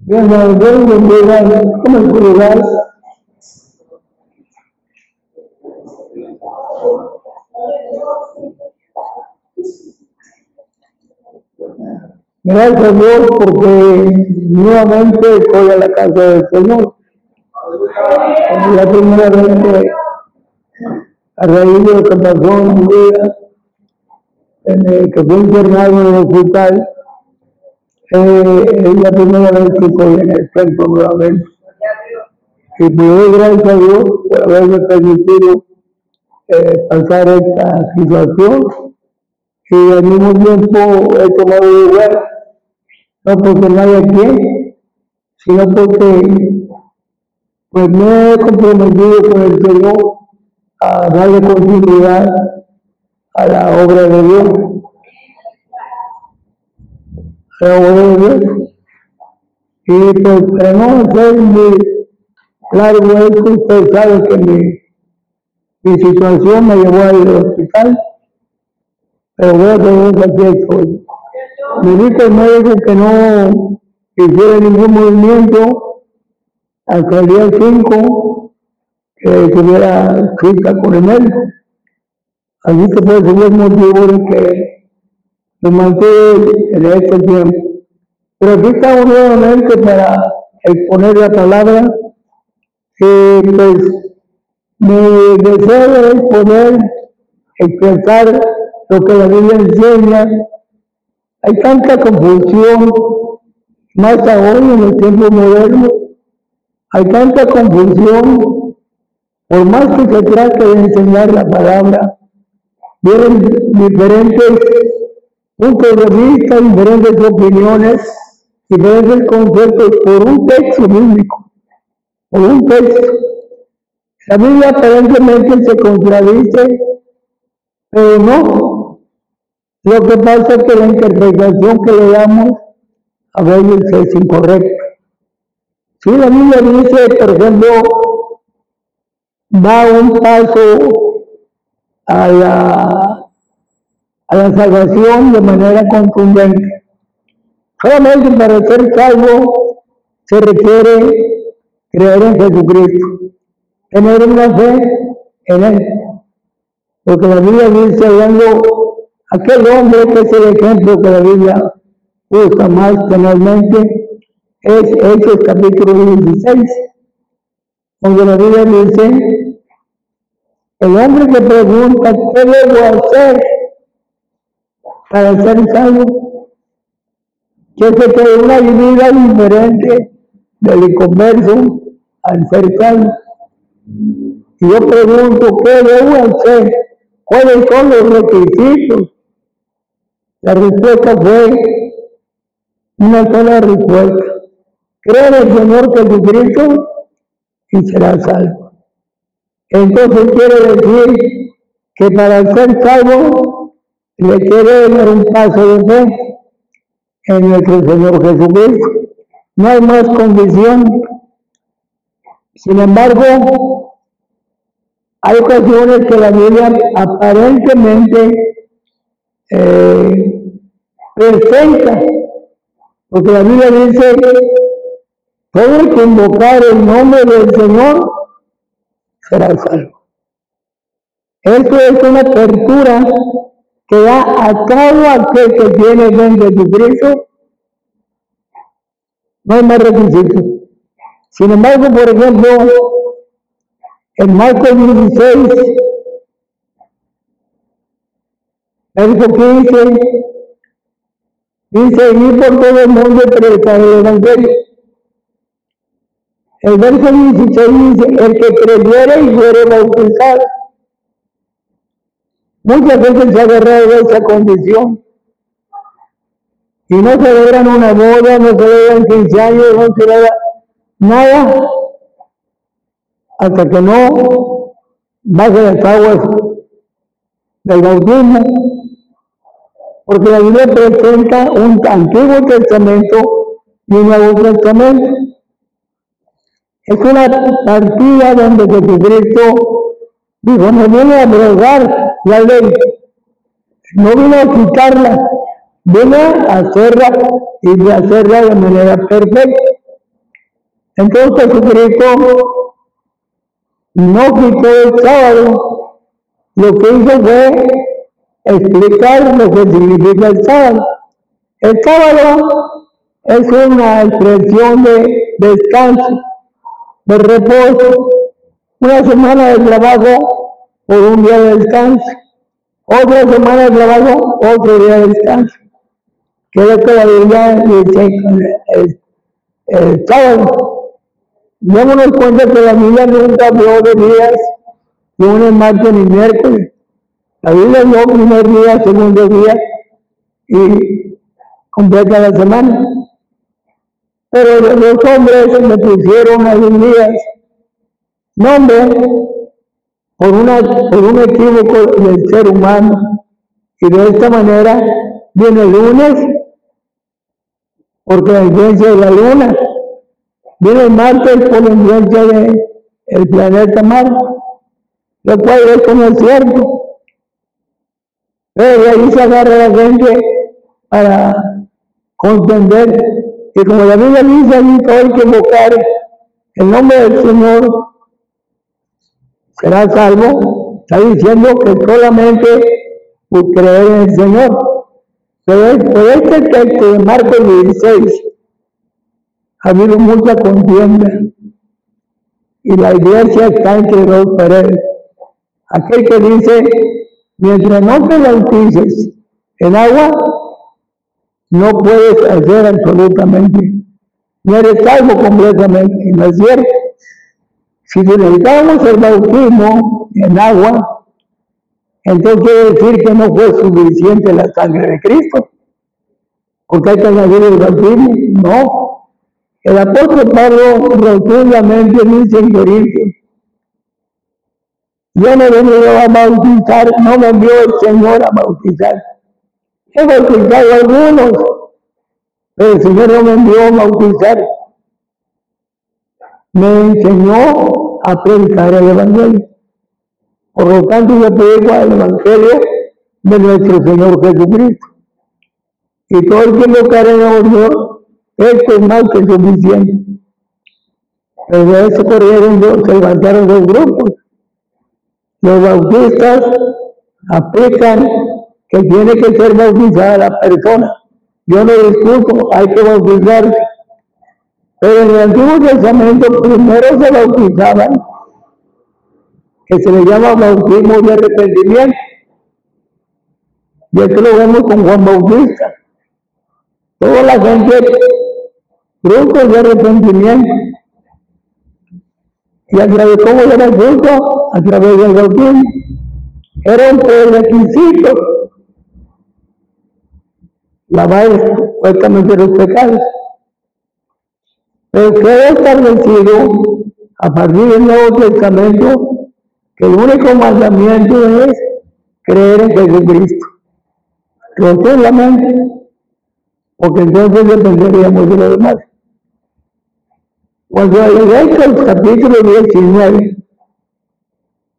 Desde el como el lugar. Gracias a Dios porque nuevamente estoy a la casa del Señor. Es la primera vez que a raíz de lo que pasó en mi vida, que fue internado en el hospital, es la primera vez que estoy en el centro nuevamente. Y te doy gracias a Dios por haberme permitido pasar esta situación y al mismo tiempo he tomado lugar, no porque no haya quien, sino porque pues me he comprometido con el Señor a darle continuidad a la obra de Dios. A la obra de Dios. Y pues para no hacer muy largo esto, usted sabe que mi situación me llevó al hospital, pero gracias a Dios aquí estoy. Me dijo el médico que no hiciera ningún movimiento hasta el día 5, que tuviera cita con el médico. Así que por eso es el motivo de que me mantuve en este tiempo. Pero aquí estamos nuevamente para exponer la palabra. Pues mi deseo es poder expresar lo que la Biblia enseña. Hay tanta confusión, más aún en los tiempos modernos, hay tanta confusión, por más que se trate de enseñar la palabra, vienen diferentes puntos de vista, diferentes opiniones, diferentes conceptos por un texto bíblico, por un texto. La Biblia aparentemente se contradice, pero no. Lo que pasa es que la interpretación que le damos a veces es incorrecta. Si la Biblia dice, por ejemplo, da un paso a la salvación de manera contundente. Solamente para ser salvo se requiere creer en Jesucristo, tener una fe en Él. Porque la Biblia dice, hablando, aquel hombre que es el ejemplo que la Biblia usa más generalmente, es Hechos capítulo 16, donde la Biblia dice, el hombre que pregunta, ¿qué debo hacer para ser salvo? Que se cree una vida diferente del inconverso al ser salvo. Y yo pregunto, ¿qué debo hacer? ¿Cuáles son los requisitos? La respuesta fue una sola respuesta. Cree en el Señor Jesucristo y será salvo. Entonces quiere decir que para ser salvo le quiere dar un paso de fe en nuestro Señor Jesucristo. No hay más condición. Sin embargo, hay ocasiones que la Biblia aparentemente presenta, porque la Biblia dice, todo el que invocar el nombre del Señor será salvo. Esto es una apertura que da a todo aquel que tiene fe en Jesucristo. No hay más requisitos. Sin embargo, por ejemplo, en Marcos 16, verso 15, dice, ir por todo el mundo y predicar el Evangelio. El verso 16 dice, el que creyere y fuere bautizado. Muchas veces se ha agarrado de esa condición. Y no celebran una boda, no celebran 15 años, no celebran nada, hasta que no bajen las aguas del bautismo. Porque la Biblia presenta un Antiguo Testamento y un Nuevo Testamento. Es una partida donde Jesucristo dijo, no viene a abrogar la ley, no vino a quitarla, vino a hacerla y de hacerla de manera perfecta. Entonces Jesucristo no quitó el sábado, lo que hizo fue explicar lo que significa el sábado. El sábado es una expresión de descanso, de reposo, una semana de trabajo por un día de descanso, otra semana de trabajo, otro día de descanso, que es lo que la Biblia dice el sábado. Démonos cuenta que la Biblia nunca habló de días, lunes, martes ni miércoles. La Biblia habló primer día, segundo día y completa la semana. Pero los hombres le pusieron a los días nombre por un equívoco del ser humano. Y de esta manera viene el lunes, porque la influencia de la luna. Viene el martes por la influencia del planeta Marte, lo cual esto no es cierto. Pero de ahí se agarra la gente para contender. Y como la Biblia dice, allí todo el que invocar el nombre del Señor será salvo. Está diciendo que solamente por creer en el Señor. Pero por este texto de Marcos 16 ha habido mucha contienda y la iglesia está entre dos paredes. Aquel que dice, mientras no te bautices en agua, no puedes hacer absolutamente, no eres salvo completamente, y no es cierto. Si necesitamos el bautismo en agua, entonces quiere decir que no fue suficiente la sangre de Cristo, porque hay que añadir el bautismo. No. El apóstol Pablo rotundamente dice en Corintios, yo no he venido a bautizar, no me envió el Señor a bautizar. He bautizado a algunos, pero el Señor no me envió a bautizar. Me enseñó a predicar el Evangelio. Por lo tanto, yo predico el Evangelio de nuestro Señor Jesucristo. Y todo el que invocar en el Señor, esto es más que suficiente. Pero de eso se levantaron dos grupos. Los bautistas aplican que tiene que ser bautizada la persona. Yo no discuto, hay que bautizarse. Pero en el Antiguo Testamento primero se bautizaban, que se le llama bautismo de arrepentimiento. Y esto lo vemos con Juan Bautista. Toda la gente, frutos de arrepentimiento. Y a través de cómo era el fruto, a través del bautismo. Era un prerequisito lavar supuestamente los pecados. Pero queda establecido a partir del Nuevo Testamento que el único mandamiento es creer en Jesucristo. Rotundamente, porque entonces dependeríamos de lo demás. Cuando en Hechos capítulo 19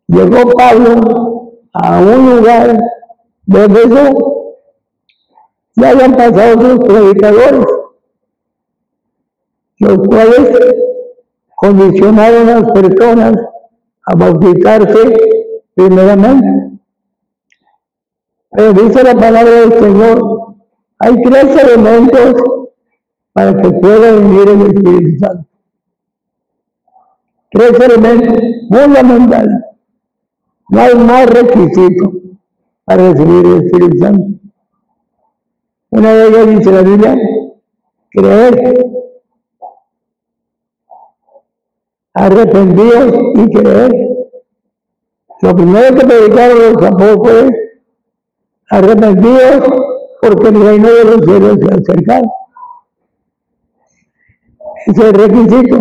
llegó Pablo a un lugar de Éfeso, ya habían pasado sus predicadores, los cuales condicionaron a las personas a bautizarse primeramente. Pero dice la palabra del Señor, hay tres elementos para que pueda venir el Espíritu Santo. Tres elementos fundamentales. No hay más requisito para recibir el Espíritu Santo. Una de ellas dice la Biblia, creer, arrepentidos y creer. Lo primero que predicaron los apóstoles, arrepentidos porque el reino de los cielos se ha acercado. Ese es el requisito.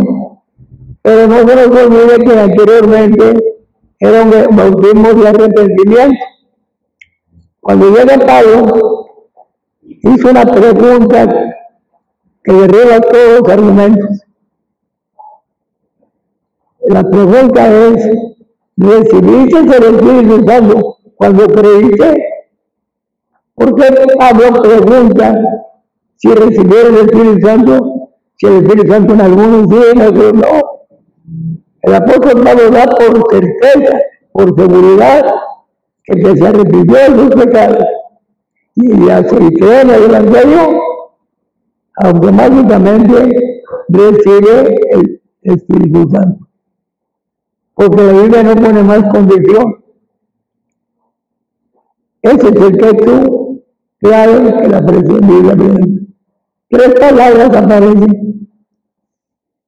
Pero no se nos olvide que anteriormente era un bautismo de arrepentimiento. Cuando llega Pablo, hizo una pregunta que derriba todos los argumentos. La pregunta es, ¿recibiste el Espíritu Santo cuando creíste? ¿Por qué Pablo pregunta si recibieron el Espíritu Santo Si el Espíritu Santo en algunos sí, en otros no. El apóstol Pablo da por certeza, por seguridad, que el que se arrepintió de sus pecados y cree en el Evangelio, automáticamente recibe el Espíritu Santo. Porque la Biblia no pone más condición. Ese es el texto clave que la Biblia presenta. 3 palabras aparecen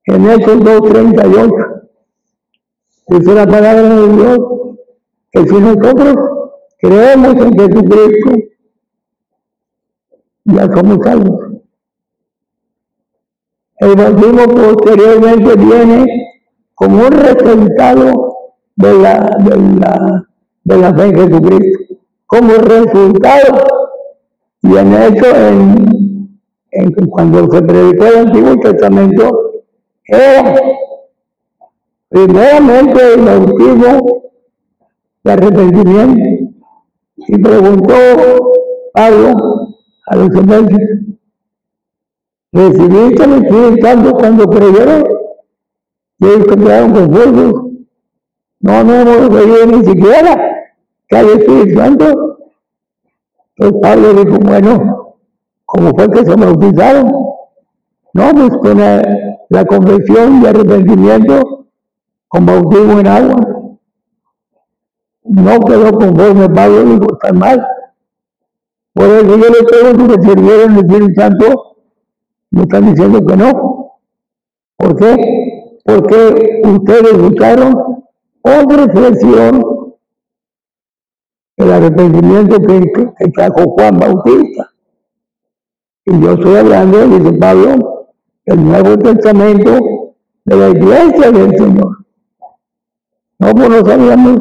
en Hechos 2:38. Dice la palabra de Dios que si nosotros creemos en Jesucristo, ya somos salvos. El bautismo posteriormente viene como un resultado de la fe en Jesucristo. Como resultado, y en hecho, cuando se predicó el Antiguo Testamento, era primeramente el bautismo de arrepentimiento. Y preguntó Pablo a los efesios: ¿recibiste el Espíritu Santo cuando creyeron? Y ellos quedaron confusos. No hemos oído ni siquiera que hay Espíritu Santo. Entonces Pablo dijo: bueno, ¿cómo fue que se bautizaron? No, pues con la confesión y arrepentimiento, con bautismo en agua. No quedó conforme. Pablo dijo: está mal. Por eso yo les pregunto que sirvieron el Espíritu Santo. Me están diciendo que no. ¿Por qué? Porque ustedes buscaron otra expresión, el arrepentimiento que trajo Juan Bautista. Y yo estoy hablando, dice Pablo, del Nuevo Testamento de la Iglesia del Señor. No, pues no sabíamos.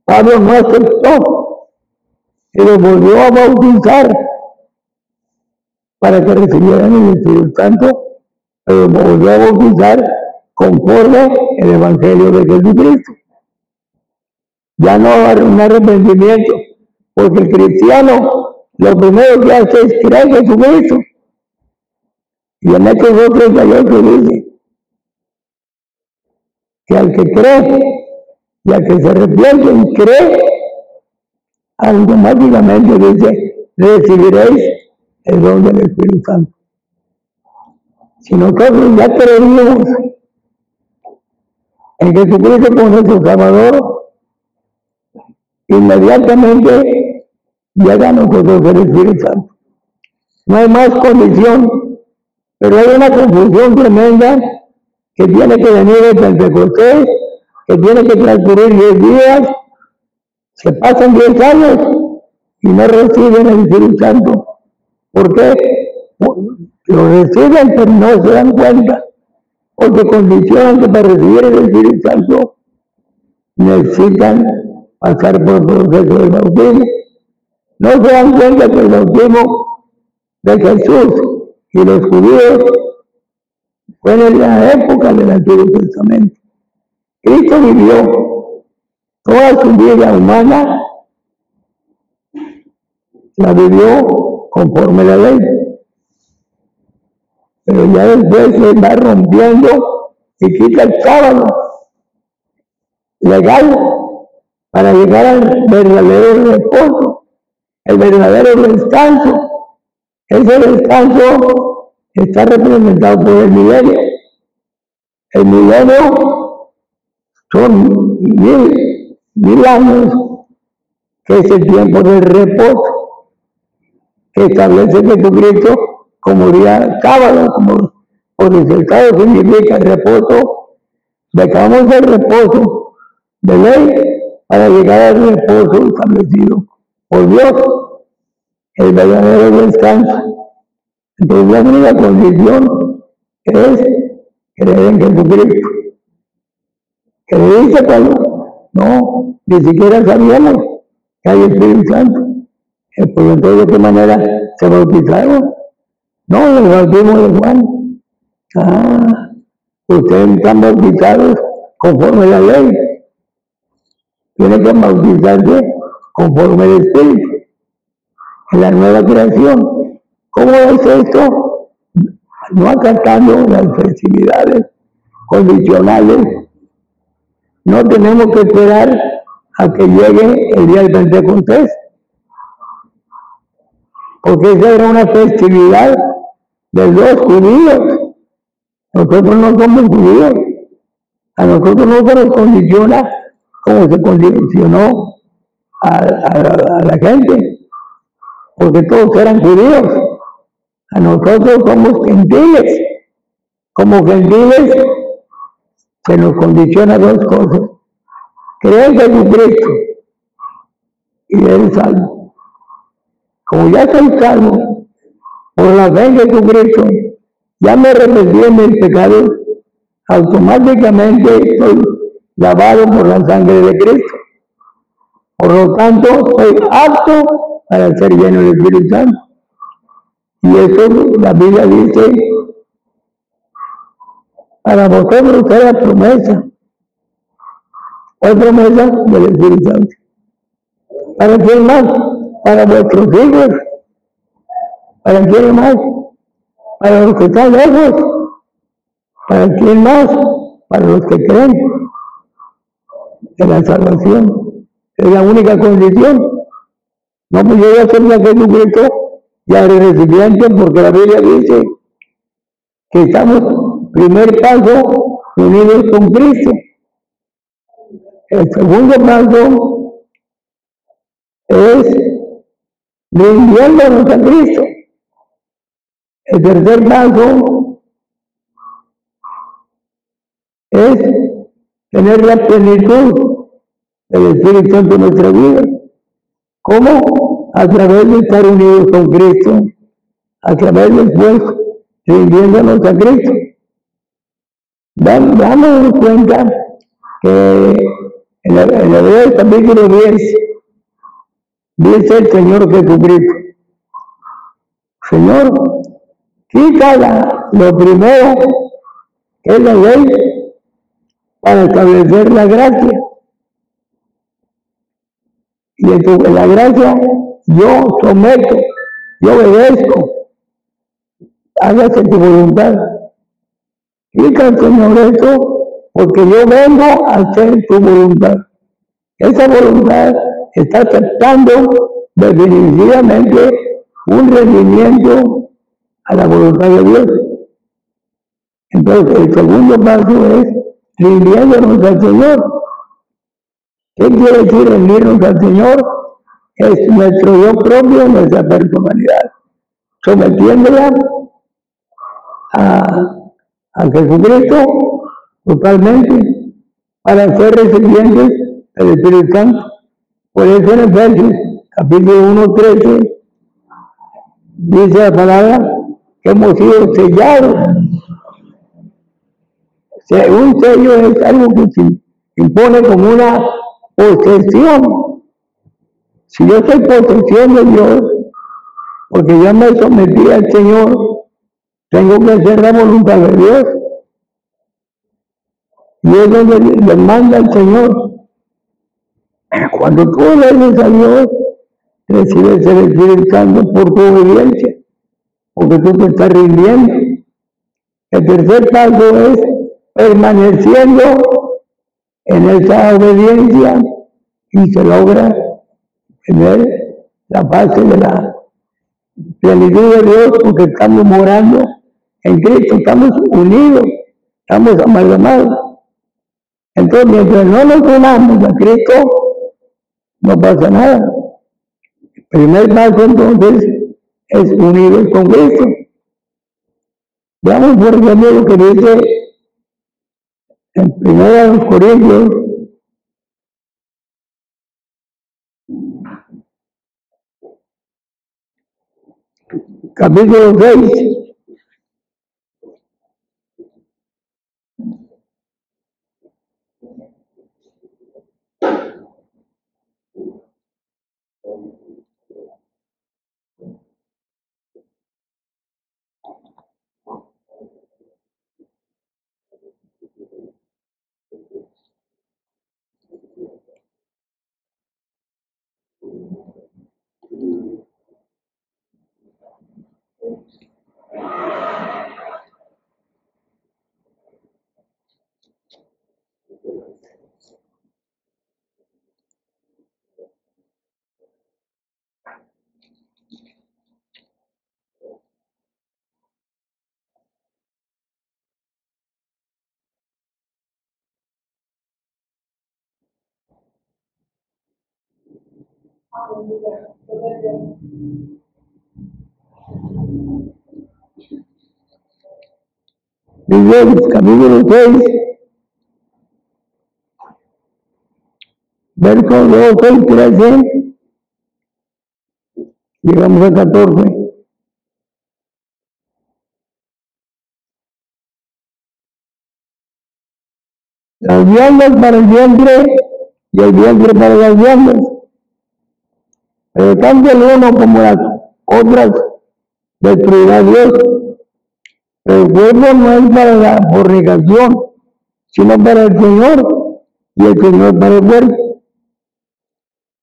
Pablo no aceptó y lo volvió a bautizar para que recibieran el Espíritu Santo, pero lo volvió a bautizar conforme el Evangelio de Jesucristo. Ya no va un arrepentimiento, porque el cristiano lo primero que hace es creer en Jesucristo. Y en Hechos 2:38 dice que al que cree y al que se arrepiente y cree, automáticamente dice: recibiréis el don del Espíritu Santo. Si nosotros ya creemos en Jesucristo como nuestro Salvador, inmediatamente llega a nosotros el Espíritu Santo. No hay más condición, pero hay una confusión tremenda que tiene que venir de Pentecostés, que tiene que transcurrir 10 días, se pasan 10 años y no reciben el Espíritu Santo. ¿Por qué? Lo reciben, pero no se dan cuenta, porque condicionan que para recibir el Espíritu Santo necesitan pasar por el proceso del bautismo. No se dan cuenta que el bautismo de Jesús y los judíos fue en la época del Antiguo Testamento. Cristo vivió toda su vida humana, la vivió conforme a la ley, pero ya después se va rompiendo y quita el sábado legal para llegar al verdadero reposo, el verdadero descanso. Ese descanso está representado por el milenio. El milenio son mil años, que es el tiempo del reposo, que establece Jesucristo como día sábado, porque el sábado significa reposo. Dejamos el reposo de ley para llegar al reposo establecido por Dios, el verdadero descanso. Entonces la única condición es creer en Jesucristo. ¿Creíste cuando? No, ni siquiera sabíamos que hay Espíritu Santo. Pues entonces, ¿de qué manera se bautizaron? No, el bautismo de Juan. Ustedes están bautizados conforme a la ley. Tienen que bautizarse conforme al Espíritu, en la nueva creación. ¿Cómo es esto? no acatando las festividades condicionales. No tenemos que esperar a que llegue el día del Pentecostés, porque esa era una festividad de los judíos. Nosotros no somos judíos. A nosotros no se nos condiciona como se condicionó a la gente, porque todos eran judíos. A nosotros somos gentiles. Como gentiles se nos condiciona dos cosas: creer en Jesucristo y eres salvo. Como ya soy salvo por la fe en Jesucristo, ya me arrepentí de mis pecados, automáticamente estoy lavado por la sangre de Cristo. Por lo tanto, soy apto para ser lleno del Espíritu Santo. Y eso la Biblia dice: para vosotros era promesa. ¿Cuál promesa? Del Espíritu Santo. ¿Para quién más? Para vuestros hijos. ¿Para quién más? Para los que están lejos. ¿Para quién más? Para los que creen en la salvación. Es la única condición. No, pues yo ya soy a Jesucristo y al recipiente, porque la Biblia dice que estamos, primer paso, unidos con Cristo. El segundo paso es rindiéndonos a Cristo. El tercer paso es tener la plenitud del Espíritu Santo en nuestra vida. ¿Cómo? A través de estar unidos con Cristo, a través después rindiéndonos a Cristo. Damos cuenta que en el capítulo 10 dice el Señor Jesucristo: Señor, quita lo primero, que es la ley, para establecer la gracia. Y en la gracia yo someto, yo obedezco, hágase tu voluntad. Quita, Señor, esto, porque yo vengo a hacer tu voluntad. Esa voluntad está aceptando definitivamente un rendimiento a la voluntad de Dios. Entonces, el segundo paso es rindiéndonos al Señor. ¿Qué quiere decir rendirnos al Señor? Es nuestro yo propio, nuestra personalidad, sometiéndola a Jesucristo totalmente, para ser recipientes del Espíritu Santo. Por eso en Efesios capítulo 1:13 dice la palabra que hemos sido sellados. Un sello es algo que se impone como una posesión. Si yo soy posesión de Dios, porque yo me sometí al Señor, tengo que hacer la voluntad de Dios. Y es donde le manda el Señor. Cuando tú obedeces a Dios, recibes el Espíritu Santo por tu obediencia, porque tú te estás rindiendo. El tercer paso es permaneciendo en esa obediencia, y se logra tener la base de la plenitud de Dios, porque estamos morando en Cristo, estamos unidos, estamos amalgamados. Entonces, mientras no nos unamos a Cristo, no pasa nada. El primer paso entonces es unidos con Cristo. Veamos por ejemplo lo que dice en 1 Corintios capítulo 6. Dice capítulo 6, verso 12 y 13, llegamos a 14. Las viandas para el vientre y el vientre para las viandas. Pero tanto el uno como las otras destruirá Dios. Pero el cuerpo no es para la fornicación, sino para el Señor, y el Señor para el cuerpo.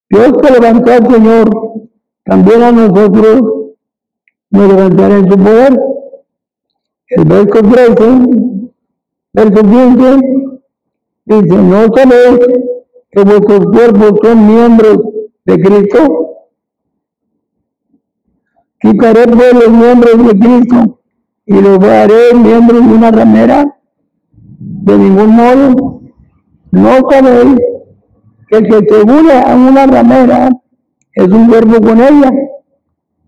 Dios que levantó al Señor, también a nosotros nos levantará en su poder. El verso 13, verso 15, dice, ¿no sabéis que vuestros cuerpos son miembros de Cristo? Quitaré pues los miembros de Cristo y los haré miembros de una ramera. De ningún modo, no sabéis que el que se une a una ramera es un cuerpo con ella,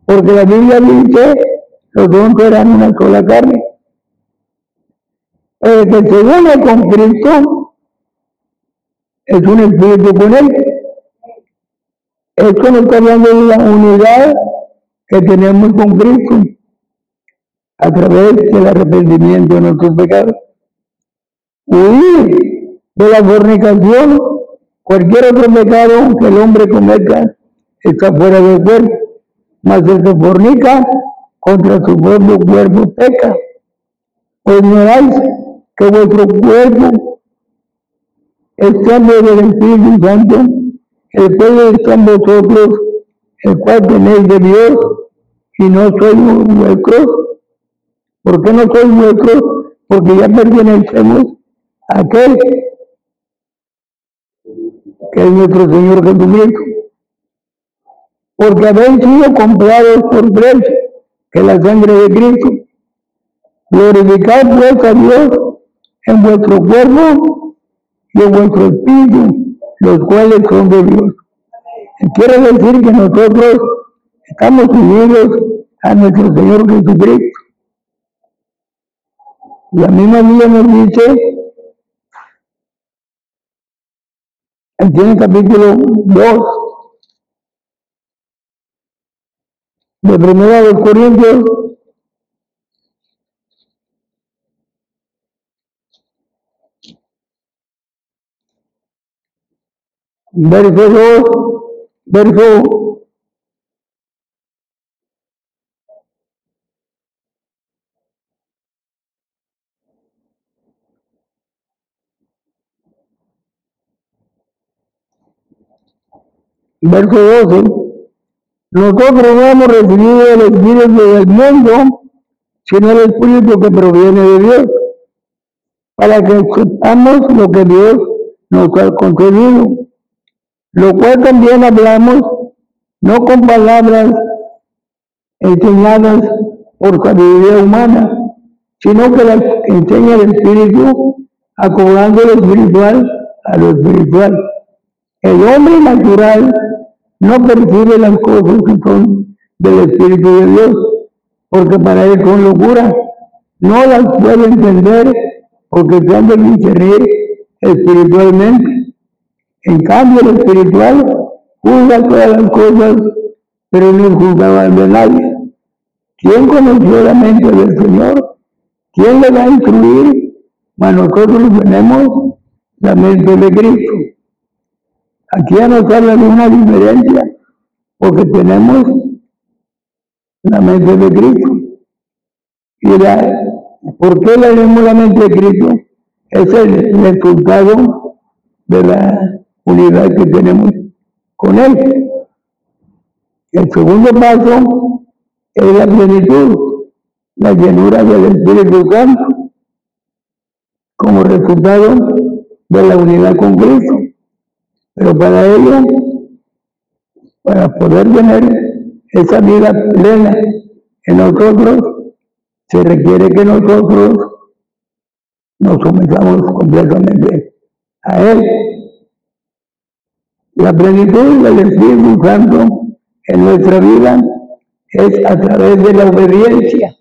porque la Biblia dice, los dos serán una sola carne. El que se une con Cristo es un espíritu con él. Esto nos está hablando de la unidad que tenemos con Cristo a través del arrepentimiento de nuestros pecados. Huir de la fornicación, cualquier otro pecado que el hombre cometa está fuera del cuerpo, mas el que fornica contra su propio cuerpo peca. Pues ignoráis que vuestro cuerpo es templo del Espíritu Santo, el cual está en vosotros, el cual tenéis de Dios, y no sois vuestros. ¿Por qué no sois vuestros? Porque ya pertenecemos a aquel que es nuestro Señor Jesucristo. Porque habéis sido comprados por precio, que es la sangre de Cristo. Glorificad pues a Dios en vuestro cuerpo y en vuestro espíritu, los cuales son de Dios. Quiere decir que nosotros estamos unidos a nuestro Señor Jesucristo. La misma Biblia nos dice, aquí en el capítulo 2 de 1 Corintios, verso 12, nosotros no hemos recibido el Espíritu del mundo, sino el Espíritu que proviene de Dios, para que sepamos lo que Dios nos ha concedido, lo cual también hablamos, no con palabras enseñadas por sabiduría humana, sino que las enseña el Espíritu, acomodando lo espiritual a lo espiritual. El hombre natural no percibe las cosas que son del Espíritu de Dios, porque para él son locura. No las puede entender porque se han de discernir espiritualmente. En cambio, el espiritual juzga todas las cosas, pero no es juzgado de nadie. ¿Quién conoció la mente del Señor? ¿Quién le va a instruir? Mas nosotros tenemos la mente de Cristo. Aquí ya nos habla de una diferencia, porque tenemos la mente de Cristo. ¿Y por qué tenemos la mente de Cristo? Es el resultado de la unidad que tenemos con Él. El segundo paso es la plenitud, la llenura del Espíritu Santo, como resultado de la unidad con Cristo. Pero para ello, para poder tener esa vida plena en nosotros, se requiere que nosotros nos sometamos completamente a Él. La plenitud del Espíritu Santo en nuestra vida es a través de la obediencia.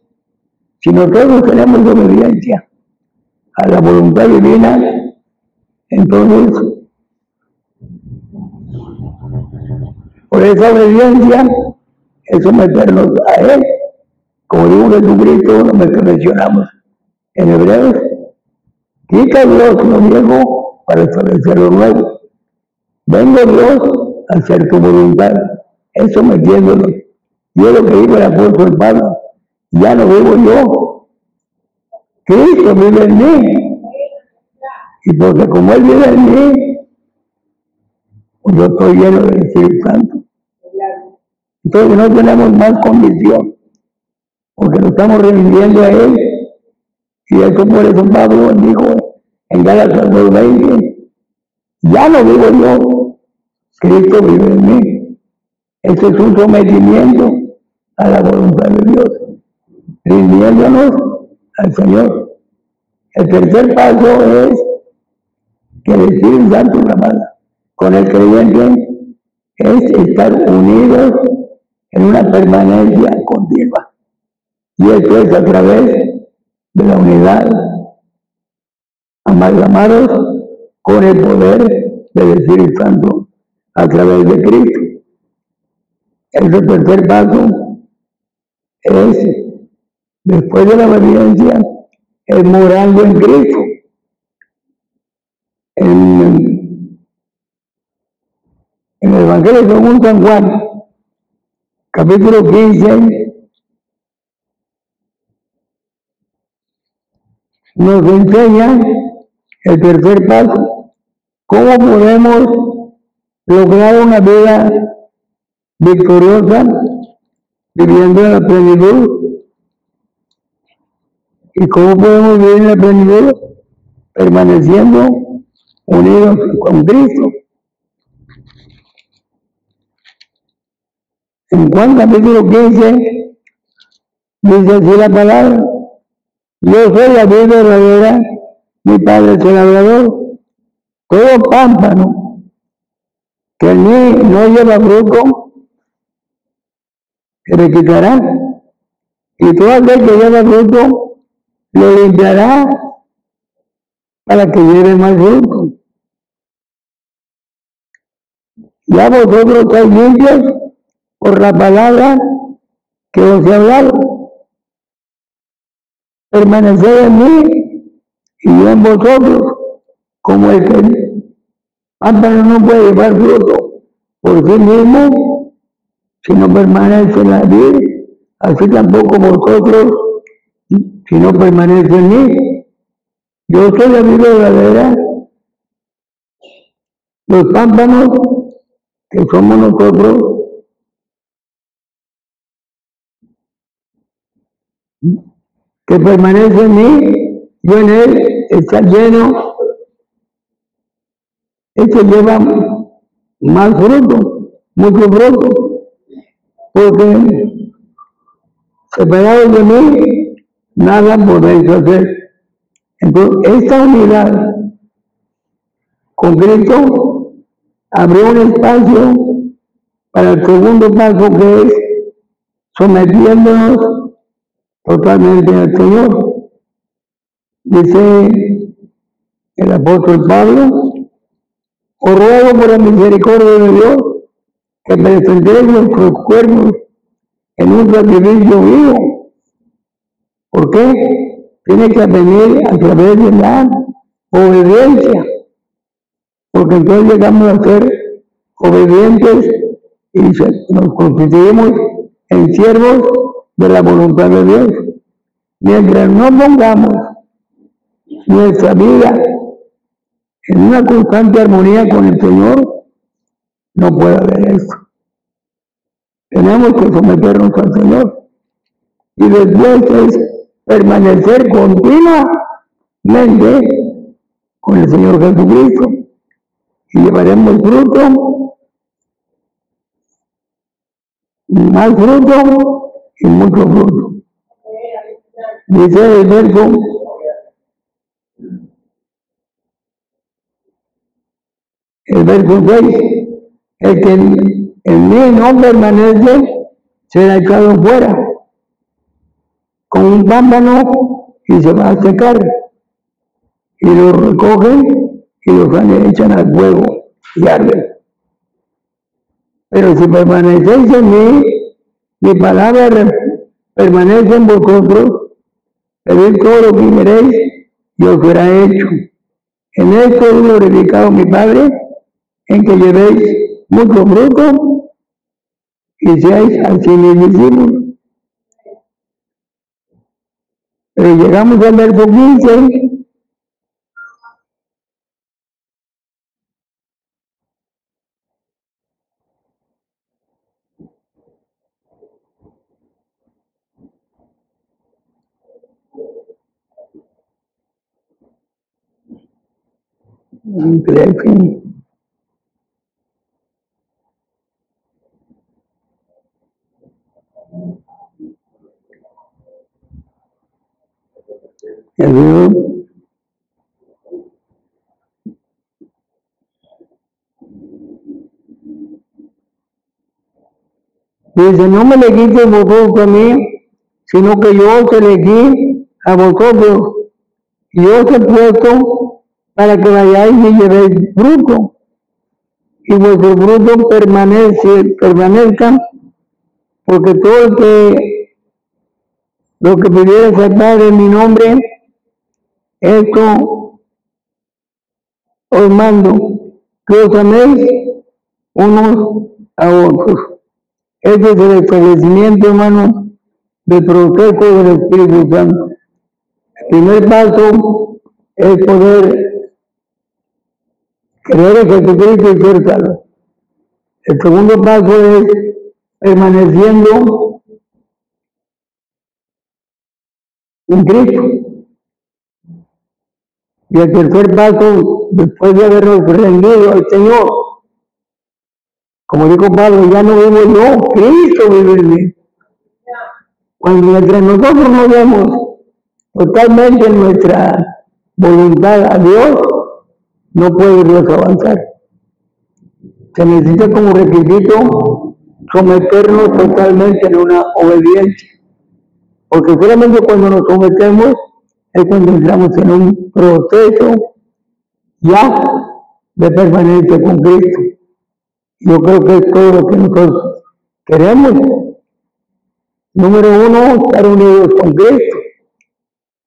Si nosotros tenemos obediencia a la voluntad divina, entonces, por esa obediencia, es someternos a Él. Como dijo Jesucristo, lo que mencionamos en Hebreos, quita Dios lo viejo para establecer lo nuevo. Vengo Dios a hacer tu voluntad, es sometiéndonos. Y es lo que dijo el apóstol Pablo, ya no vivo yo, Cristo vive en mí. Y porque como Él vive en mí, pues yo estoy lleno del Espíritu Santo. Entonces no tenemos más condición, porque nos estamos rindiendo a Él. Y eso por eso Pablo dijo en Gálatas 2:20, ya no vivo yo, Cristo vive en mí. Ese es un sometimiento a la voluntad de Dios, rindiéndonos al Señor. El tercer paso es que el Espíritu Santo trabaja con el creyente, es estar unidos en una permanencia continua. Y esto es a través de la unidad, amalgamados con el poder del Espíritu Santo a través de Cristo. El tercer paso es, después de la obediencia, es morando en Cristo. En el Evangelio según San Juan, capítulo 15, nos enseña el tercer paso. ¿Cómo podemos lograr una vida victoriosa viviendo en la plenitud? ¿Y cómo podemos vivir en la plenitud? Permaneciendo unidos con Cristo. En Juan capítulo 15 dice así la palabra: yo soy la vid verdadera, mi Padre es el labrador. Todo pámpano que en mí no lleva fruto, se le quitará, y todo aquel que lleva fruto, lo limpiará para que lleve más fruto. Ya vosotros estáis limpios por la palabra que os he hablado. Permaneced en mí y yo en vosotros, como el que pámpano no puede llevar fruto por sí mismo, si no permanece en la vid, así tampoco vosotros, si no permanece en mí. Yo soy la vid verdadera, los pámpanos que somos nosotros, que permanece en mí, yo en él, está lleno, este lleva más fruto, mucho fruto, porque separados de mí, nada podéis hacer. Entonces, esta unidad con Cristo abrió un espacio para el segundo paso, que es sometiéndonos totalmente al Señor. Dice el apóstol Pablo: os ruego por la misericordia de Dios que presentéis nuestros cuerpos en un sacrificio vivo. ¿Por qué? Tiene que venir a través de la obediencia, porque entonces llegamos a ser obedientes y nos constituimos en siervos de la voluntad de Dios. Mientras no pongamos nuestra vida en una constante armonía con el Señor, no puede haber esto. Tenemos que someternos al Señor. Y después es permanecer continuamente con el Señor Jesucristo. Y llevaremos fruto, más fruto y mucho fruto. Dice el verso 6, el que en mí no permanece será echado fuera con un pámpano y se va a secar. Y lo recogen y los echan al fuego y arden. Pero si permanecéis en mí, mi palabra permanece en vosotros, pedid todo lo que queréis y os será hecho. En esto es glorificado mi Padre, en que llevéis mucho fruto y seáis así mis discípulos. Pero llegamos al verso 15. Dice, no me elegiste vosotros a mí, sino que yo os elegí a vosotros. Y yo os he puesto para que vayáis y llevéis fruto, y vuestro fruto permanezca, porque todo lo que pudiera sacar en mi nombre, esto os mando, que os améis unos a otros. Este es el establecimiento, hermano, del proceso del Espíritu Santo. El primer paso es poder creer en Jesucristo y ser salvo. El segundo paso es permaneciendo en Cristo. Y el tercer paso, después de habernos rendido al Señor, como dijo Pablo, ya no vivo yo, Cristo vive en mí. Cuando entre nosotros nos vemos totalmente nuestra voluntad a Dios, no puede Dios avanzar. Se necesita como requisito someternos totalmente en una obediencia. Porque solamente cuando nos sometemos es cuando entramos en un proceso ya de permanencia con Cristo. Yo creo que es todo lo que nosotros queremos. Número uno, estar unidos con Cristo.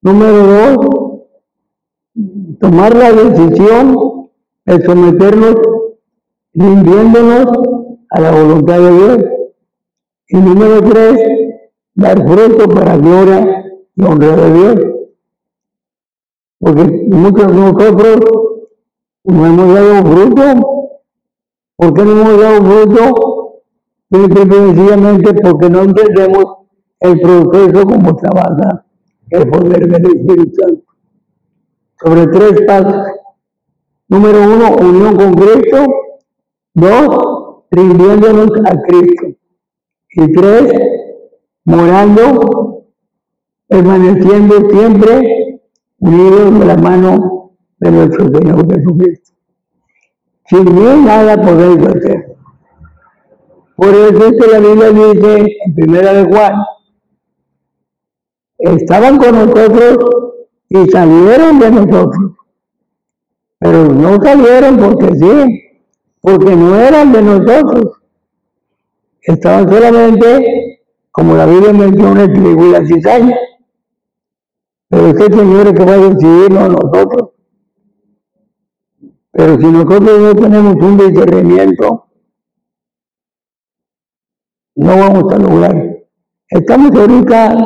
Número dos, tomar la decisión de someternos rindiéndonos a la voluntad de Dios. Y número tres, dar fruto para gloria y honra de Dios. Porque muchos de nosotros no hemos dado fruto. ¿Por qué no hemos dado fruto? Sencillamente porque no entendemos el proceso como trabaja el poder del Espíritu Santo. Sobre tres pasos. Número uno, unión con Cristo. Dos, rindiéndonos a Cristo. Y tres, morando, permaneciendo siempre unidos de la mano de nuestro Señor Jesucristo. Sin mí nada podéis hacer. Por eso es que la Biblia dice en Primera de Juan, estaban con nosotros y salieron de nosotros. Pero no salieron porque sí, porque no eran de nosotros. Estaban solamente, como la Biblia menciona, el trigo y la cizaña. Pero es el Señor es que va a decidirnos a nosotros. Pero si nosotros no tenemos un discernimiento, no vamos a lograr. Estamos ahorita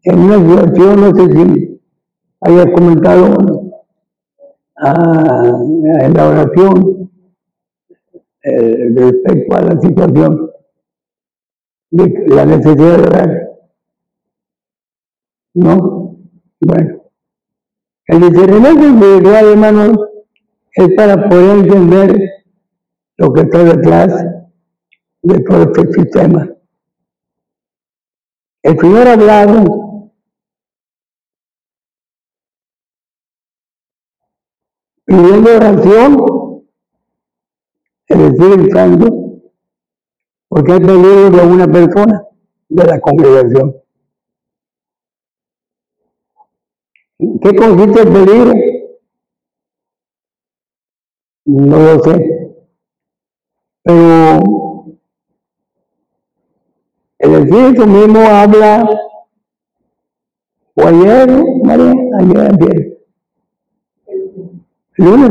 en una situación, no sé si hayas comentado en la oración respecto a la situación de la necesidad de orar. ¿No? Bueno. El discernimiento individual, hermanos, es para poder entender lo que está detrás de todo este sistema. El Señor ha hablado pidiendo oración el Espíritu Santo, porque hay peligro de una persona de la congregación. ¿Qué consiste el peligro? No lo sé. Pero el Espíritu mismo habla, o ayer, María, ayer, el lunes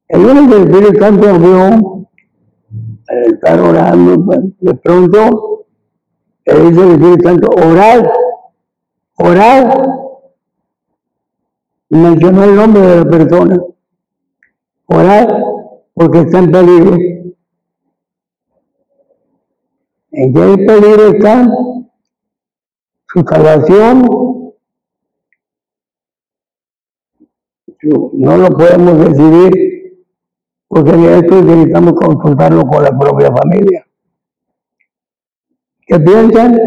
el Espíritu Santo habló, al estar orando, pues, de pronto, dice el Espíritu Santo, orad, mencionó el nombre de la persona, orad, porque está en peligro. ¿En qué peligro está? Su salvación. No lo podemos decidir, porque de esto necesitamos consultarlo con la propia familia. ¿Qué piensan?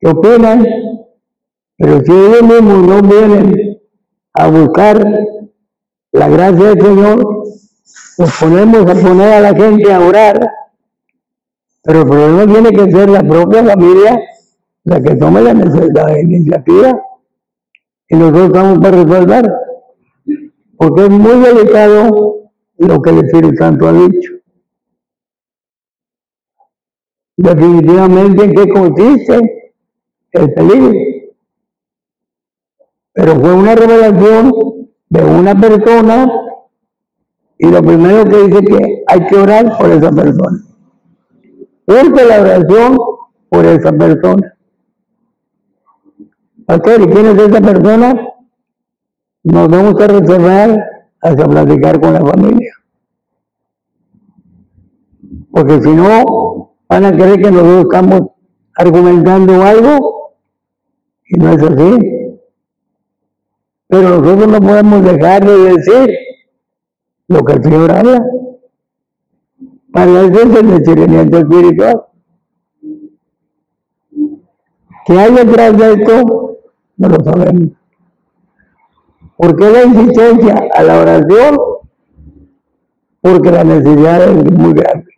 ¿Qué opinan? Pero si ellos mismos no vienen a buscar la gracia del Señor, nos ponemos a poner a la gente a orar, pero el problema tiene que ser la propia familia la que tome la iniciativa y nosotros estamos para resolver, porque es muy delicado lo que el Espíritu Santo ha dicho. Definitivamente, ¿en qué consiste el peligro? Pero fue una revelación de una persona y lo primero que dice que hay que orar por esa persona. Urge la oración por esa persona. Pastor, ¿y quién es esa persona? Nos vamos a reservar hasta platicar con la familia. Porque si no, van a creer que nosotros estamos argumentando algo y no es así. Pero nosotros no podemos dejar de decir lo que el Señor habla. Para eso es el discernimiento espiritual. ¿Qué hay detrás de esto? No lo sabemos. ¿Por qué la insistencia a la oración? Porque la necesidad es muy grande.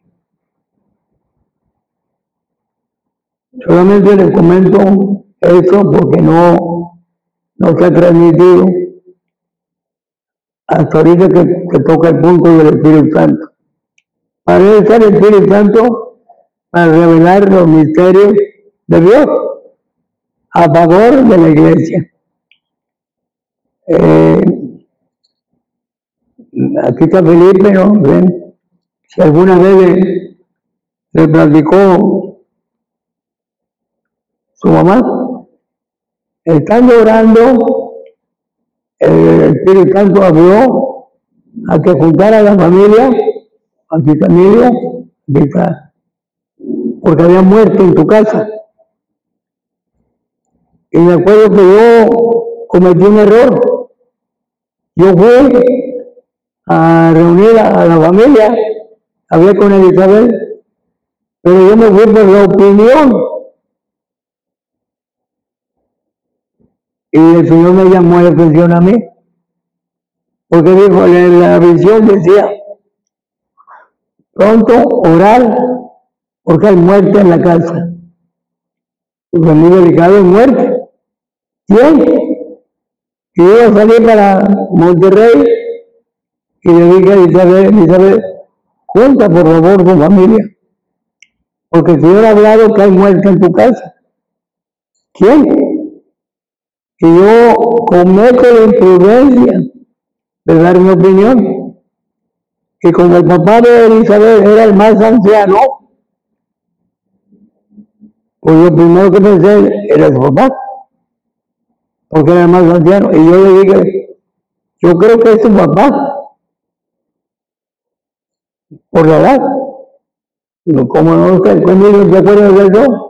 Solamente les comento esto porque no se ha transmitido hasta ahorita que toca el punto del Espíritu Santo. Para eso está el Espíritu Santo, para revelar los misterios de Dios a favor de la iglesia. Aquí está Felipe, ¿no? ¿Ven? Si alguna vez le platicó su mamá, estando orando, el Espíritu Santo habló a que juntara a la familia, aquí está, porque había muerto en tu casa. Y me acuerdo que yo cometí un error. Yo fui a reunir a la familia, hablé con Elizabeth, pero yo me fui por la opinión. Y el Señor me llamó la atención a mí, porque dijo, la visión decía, pronto orar, porque hay muerte en la casa. Y fue muy delicado, es muerte. ¿Quién? Y yo salí para Monterrey y le dije a Elizabeth, junta por favor tu familia, porque el Señor ha hablado que hay muerte en tu casa. ¿Quién? Y yo cometo la imprudencia de dar mi opinión. Y como el papá de Elizabeth era el más anciano, pues lo primero que pensé era su papá, porque era el más anciano. Y yo le dije, yo creo que es su papá, por la edad. Como no está conmigo, ¿se acuerdan de eso?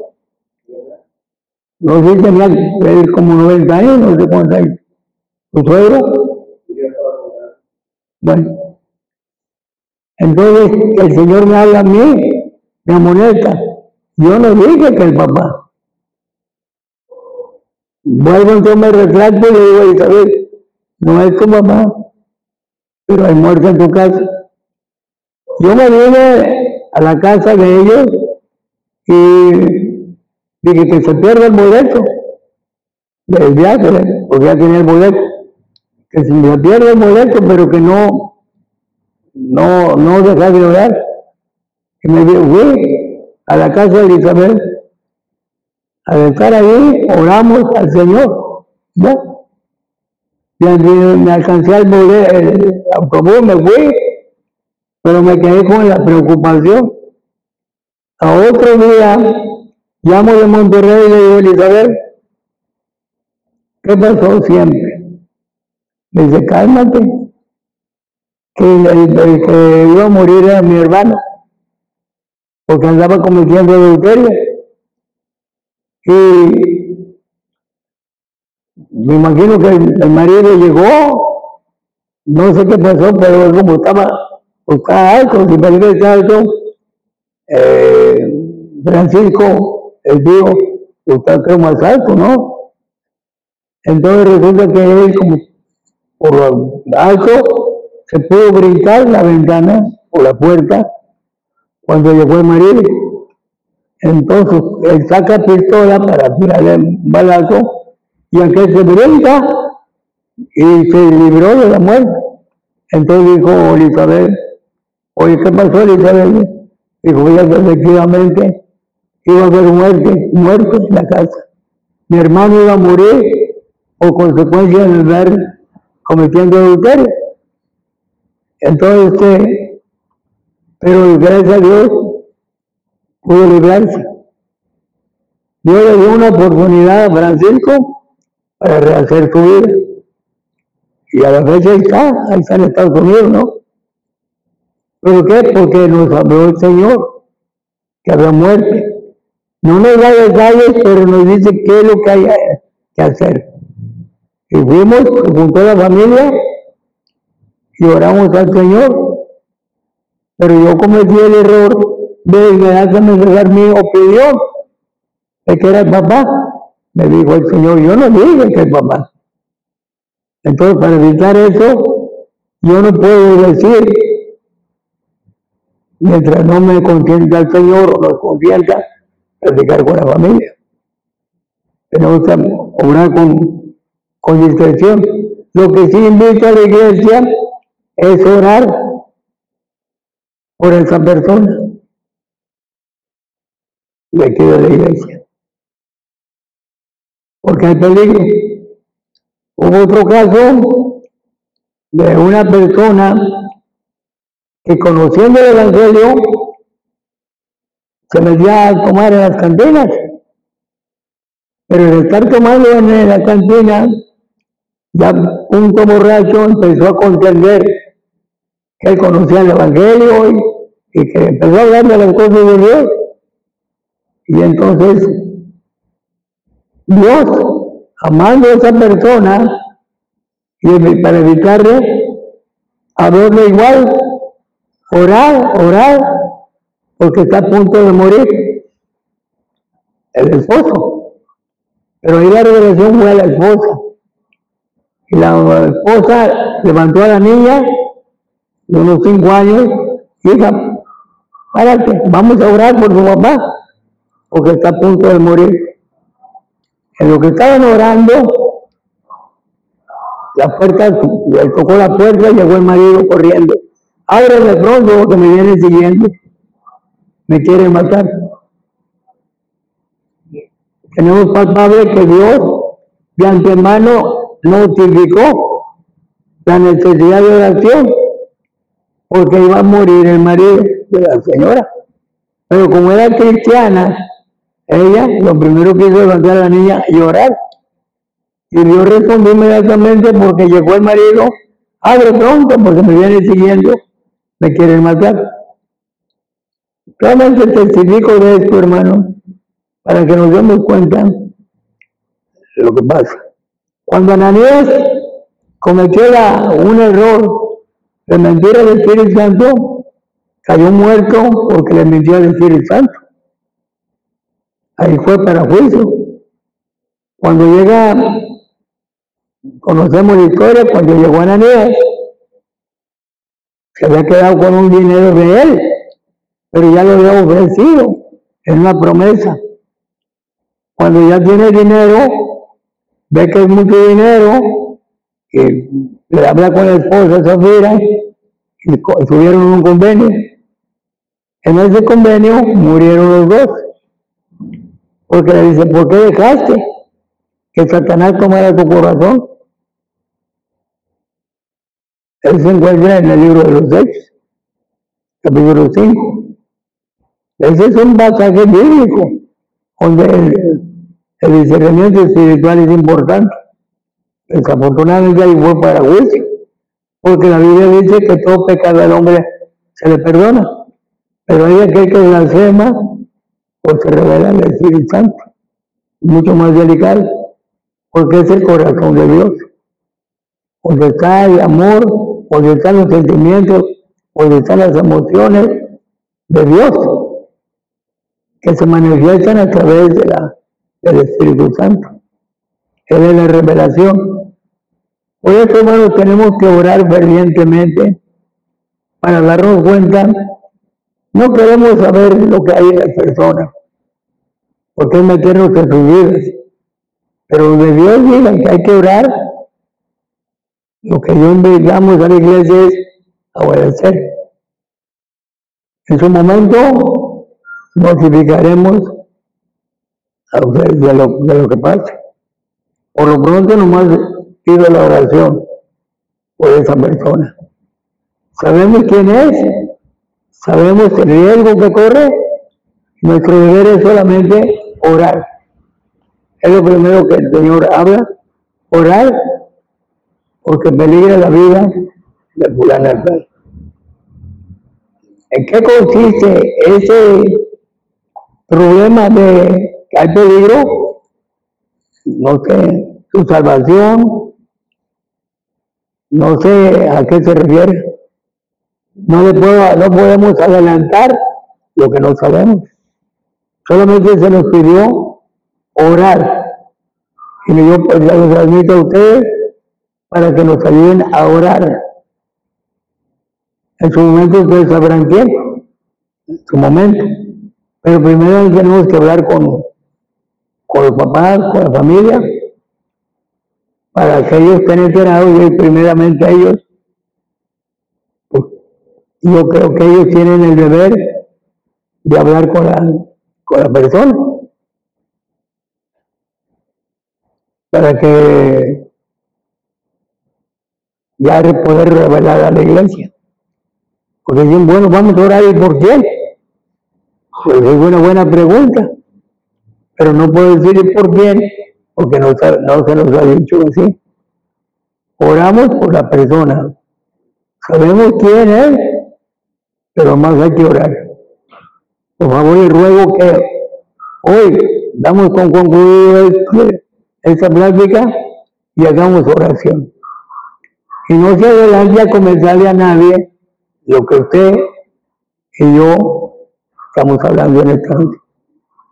No sé si tenía él como 90 años, no sé cuántos años. ¿Tu suegro? Bueno. Entonces el Señor me habla a mí, me amonesta. Yo no dije que el papá. Vuelvo entonces me retracto y le digo a Isabel, no es tu papá, pero hay muerte en tu casa. yo me vine a la casa de ellos y dije que se pierde el boleto del viaje, porque ya tenía el boleto, que se me pierde el boleto, pero que no dejar de orar. Y me fui a la casa de Elizabeth, al estar ahí, oramos al Señor, ¿ya? Y me alcancé el autobús, me fui, pero me quedé con la preocupación. A otro día, llamo de Monterrey y le digo, Elizabeth, ¿qué pasó siempre? Me dice, cálmate, que el que iba a morir era mi hermano, porque andaba cometiendo adulterio. Y me imagino que el marido llegó, no sé qué pasó, pero como estaba alto, si parece que está alto, Francisco, el tío, está creo más alto, ¿no? Entonces resulta que él, como por lo alto, se pudo brincar la ventana o la puerta cuando llegó el marido. Entonces él saca pistola para tirarle un balazo y aquel se brinca y se libró de la muerte. Entonces dijo Elizabeth, oye, ¿qué pasó, Elizabeth? Dijo, fíjate, efectivamente iba a haber muertos en la casa. Mi hermano iba a morir por consecuencia de ver cometiendo adulterio. Entonces, pero gracias a Dios pudo librarse. Dios le dio una oportunidad a Francisco para rehacer su vida. Y a la fecha ahí está en Estados Unidos, ¿no? ¿Pero qué? Porque nos habló el Señor, que había muerte. No nos da detalles, pero nos dice qué es lo que hay que hacer. Y fuimos, juntó la familia y oramos al Señor. Pero yo cometí el error de inmediatamente dar mi opinión de que era el papá. Me dijo el Señor, yo no dije que el papá. Entonces, para evitar eso, yo no puedo decir, mientras no me consienta el Señor o nos consienta, platicar con la familia. Tenemos que orar con discreción. Lo que sí invito a la iglesia es orar por esa persona de aquí de la iglesia, porque hay peligro. Hubo otro caso de una persona que, conociendo el Evangelio, se metía a tomar en las cantinas, pero al estar tomando en la cantina, ya punto borracho empezó a contender que él conocía el Evangelio y que empezó a hablar de las cosas de Dios. Y entonces Dios, amando a esa persona, y para evitarle hablarle igual, orar, porque está a punto de morir el esposo. Pero ahí la revelación fue a la esposa. Y la esposa levantó a la niña de unos 5 años, hija, párate, vamos a orar por tu papá, porque está a punto de morir. En lo que estaban orando, la puerta, le tocó la puerta y llegó el marido corriendo. Ábrele pronto porque me vienen siguiendo, me quieren matar. Tenemos palpable que Dios de antemano notificó la necesidad de oración, porque iba a morir el marido de la señora. Pero como era cristiana, ella lo primero que hizo es levantar a la niña y orar. Y Dios respondió inmediatamente porque llegó el marido, abre pronto porque me viene siguiendo, me quieren matar. Realmente testifico de esto, hermano, para que nos demos cuenta de lo que pasa. Cuando Ananías cometió un error de mentir al Espíritu Santo, cayó muerto porque le mintió al Espíritu Santo. Ahí fue para juicio. Cuando llega, conocemos la historia, cuando llegó Ananías, se había quedado con un dinero de él, pero ya lo había ofrecido, es una promesa. Cuando ya tiene dinero, ve que es mucho dinero, y le habla con la esposa Zafira, y tuvieron un convenio. En ese convenio murieron los dos, porque le dice, ¿por qué dejaste que Satanás tomara tu corazón? Él se encuentra en el libro de los Hechos, capítulo 5. Ese es un pasaje bíblico, donde el discernimiento espiritual es importante. Desafortunadamente ahí fue para juicio, porque la Biblia dice que todo pecado al hombre se le perdona, pero hay aquel que blasfema, pues se revela el Espíritu Santo, mucho más delicado, porque es el corazón de Dios, donde está el amor, donde están los sentimientos, donde están las emociones de Dios, que se manifiestan a través del Espíritu Santo. Él es la revelación. Por eso, hermanos, tenemos que orar fervientemente para darnos cuenta. No queremos saber lo que hay en las personas, porque es meternos en sus vidas. Pero donde Dios diga que hay que orar, lo que yo invitamos a la iglesia es a obedecer. En su momento notificaremos a ustedes de lo que pasa. Por lo pronto nomás pido la oración por esa persona. Sabemos quién es, sabemos el riesgo que corre, nuestro deber es solamente orar. Es lo primero que el Señor habla, orar, porque peligra la vida de fulana tal. ¿En qué consiste ese problema de que hay peligro? No sé, su salvación, no sé a qué se refiere. No podemos adelantar lo que no sabemos. Solamente se nos pidió orar. Y yo pues les transmito a ustedes para que nos ayuden a orar. En su momento ustedes sabrán quién, en su momento. Pero primero tenemos que hablar con los papás, con la familia, para que ellos estén enterados y primeramente ellos, pues, yo creo que ellos tienen el deber de hablar con la persona, para que ya poder revelar a la iglesia. Porque dicen, bueno, vamos a orar, ¿y por quién? Pues es una buena pregunta, pero no puedo decir por quién, porque no se nos ha dicho así. Oramos por la persona, sabemos quién es, pero más hay que orar. Por favor, y ruego que hoy damos con concluido esta plática y hagamos oración. Y no se adelante a comenzarle a nadie lo que usted y yo estamos hablando en esta noche.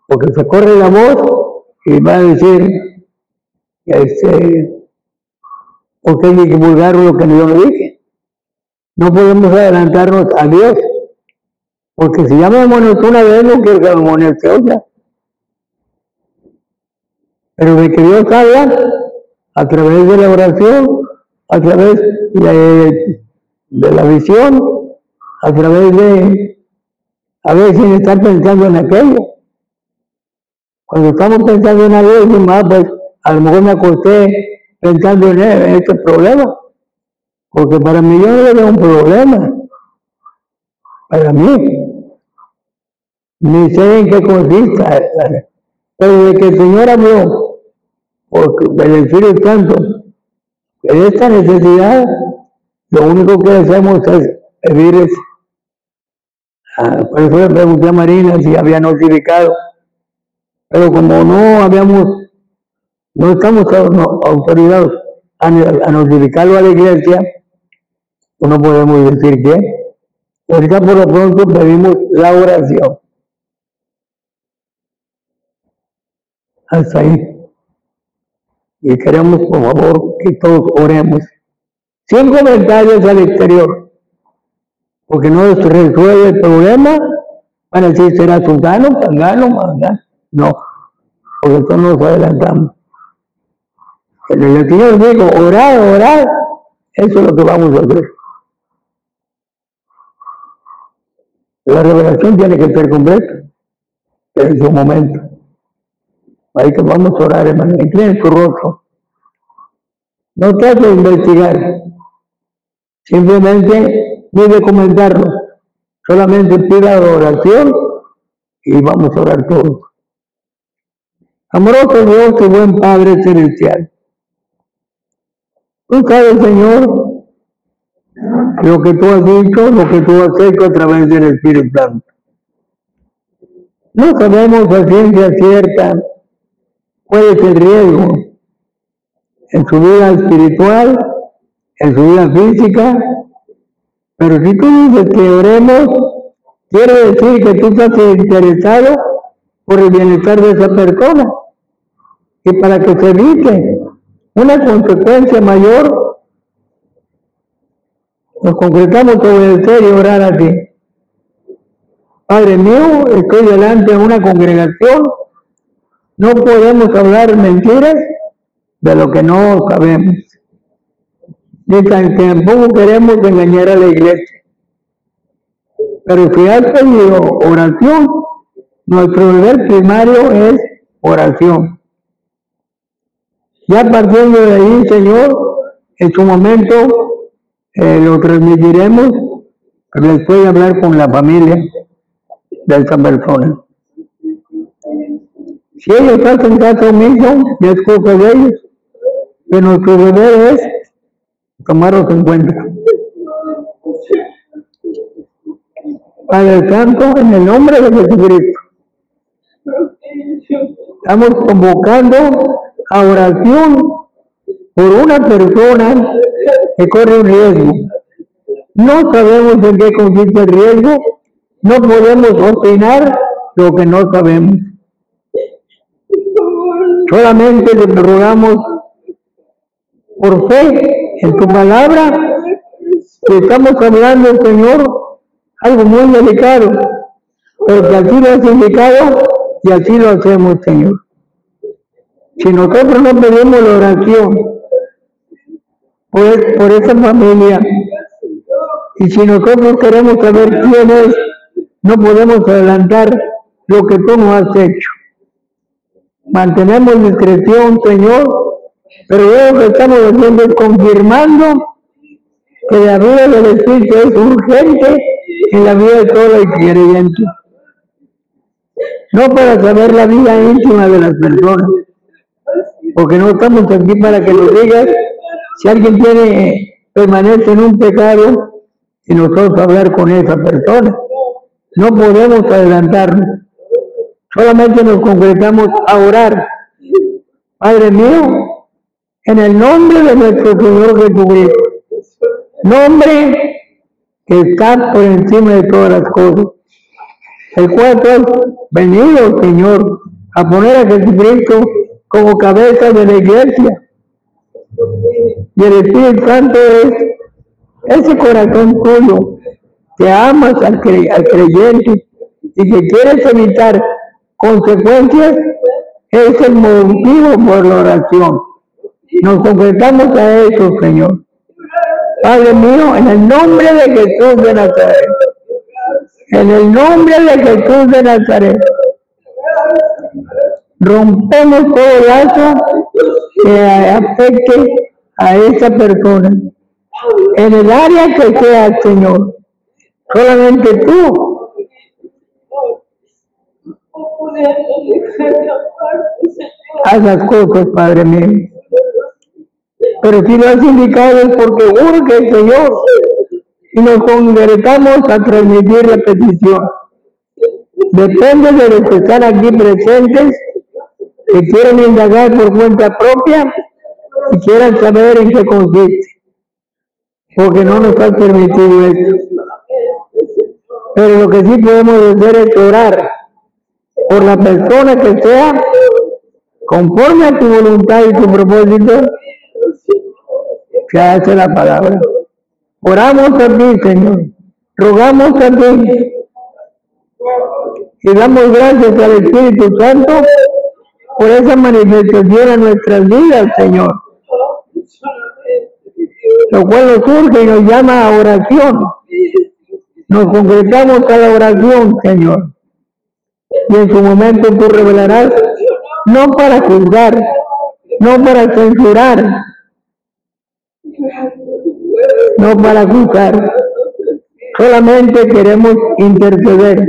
Porque se corre la voz y va a decir, porque hay que divulgar lo que yo no dije. No podemos adelantarnos a Dios, porque si ya me amonestó una vez, no quiero que me amoneste otra. Pero de que Dios habla a través de la oración, a través de la visión, a través de, a veces sin estar pensando en aquello. Cuando estamos pensando en algo, decimos, pues a lo mejor me acosté pensando en este problema, porque para mí yo no le veo un problema, para mí, ni sé en qué consista, pero de que el Señor habló, porque del Espíritu Santo, en esta necesidad, lo único que hacemos es pedir por eso le pregunté a Marina si había notificado, pero como no estamos autorizados a notificarlo a la iglesia, pues no podemos decir qué. Ahorita por lo pronto pedimos la oración. Hasta ahí. Y queremos, por favor, que todos oremos. Sin comentarios al exterior. porque no se resuelve el problema. Van a decir, será sultano, pagano, mangano. No, porque todos nos adelantamos. El Señor dijo, orar, eso es lo que vamos a hacer. La revelación tiene que ser completa en su momento. Ahí que vamos a orar, hermano, inclinen su rostro. No trate de investigar, simplemente ni de comentarlo. Solamente pida oración y vamos a orar todos. Amoroso Dios y buen Padre Celestial, tú sabes, Señor, lo que tú has dicho, lo que tú has hecho a través del Espíritu Santo. No sabemos a ciencia cierta cuál es el riesgo en su vida espiritual, en su vida física, pero si tú dices que oremos, quiere decir que tú estás interesado por el bienestar de esa persona, y para que se evite una consecuencia mayor, nos concretamos a obedecer y orar a ti. Padre mío, estoy delante de una congregación, no podemos hablar mentiras de lo que no sabemos, ni tampoco queremos engañar a la iglesia. Pero si has pedido oración, nuestro deber primario es oración. Ya partiendo de ahí, Señor, en su momento lo transmitiremos, pero después de hablar con la familia de esta persona. Si ellos hacen caso omiso, ya es cosa de ellos, pero nuestro deber es tomarlos en cuenta. Padre Santo, en el nombre de Jesucristo, estamos convocando a oración por una persona que corre un riesgo. No sabemos en qué consiste el riesgo, no podemos opinar lo que no sabemos. Solamente le rogamos por fe en tu palabra, que estamos hablando, Señor, algo muy delicado, pero que así lo has indicado y así lo hacemos, Señor. Si nosotros no pedimos la oración por esa familia, y si nosotros queremos saber quién es, no podemos adelantar lo que tú no has hecho. Mantenemos discreción, Señor, pero lo que estamos haciendo es confirmando que la vida del Espíritu es urgente en la vida de todo el creyente. No para saber la vida íntima de las personas, porque no estamos aquí para que nos digas si alguien permanece en un pecado y nosotros hablar con esa persona. No podemos adelantarnos, solamente nos concretamos a orar. Padre mío, en el nombre de nuestro Señor Jesucristo, nombre que está por encima de todas las cosas, el cual tú has venido, Señor, a poner a Jesucristo como cabeza de la iglesia. Y el Espíritu Santo es ese corazón tuyo que amas al creyente y que quieres evitar consecuencias, es el motivo por la oración. Nos concretamos a eso, Señor. Padre mío, en el nombre de Jesús de Nazaret, en el nombre de Jesús de Nazaret, rompemos todo lazo que afecte a esa persona, en el área que sea, Señor. Solamente tú haz las cosas, Padre mío. Pero si lo has indicado es porque urge, Señor, y nos concretamos a transmitir la petición. Depende de los que están aquí presentes, que quieren indagar por cuenta propia y quieran saber en qué consiste, porque no nos ha permitido eso. Pero lo que sí podemos hacer es orar por la persona que sea, conforme a tu voluntad y tu propósito, que hace la palabra. Oramos a ti, Señor, Rogamos también y damos gracias al Espíritu Santo por esa manifestación en nuestras vidas, Señor, lo cual nos surge y nos llama a oración. Nos concretamos a la oración, Señor, y en su momento tú revelarás, no para juzgar, no para censurar, no para juzgar, solamente queremos interceder,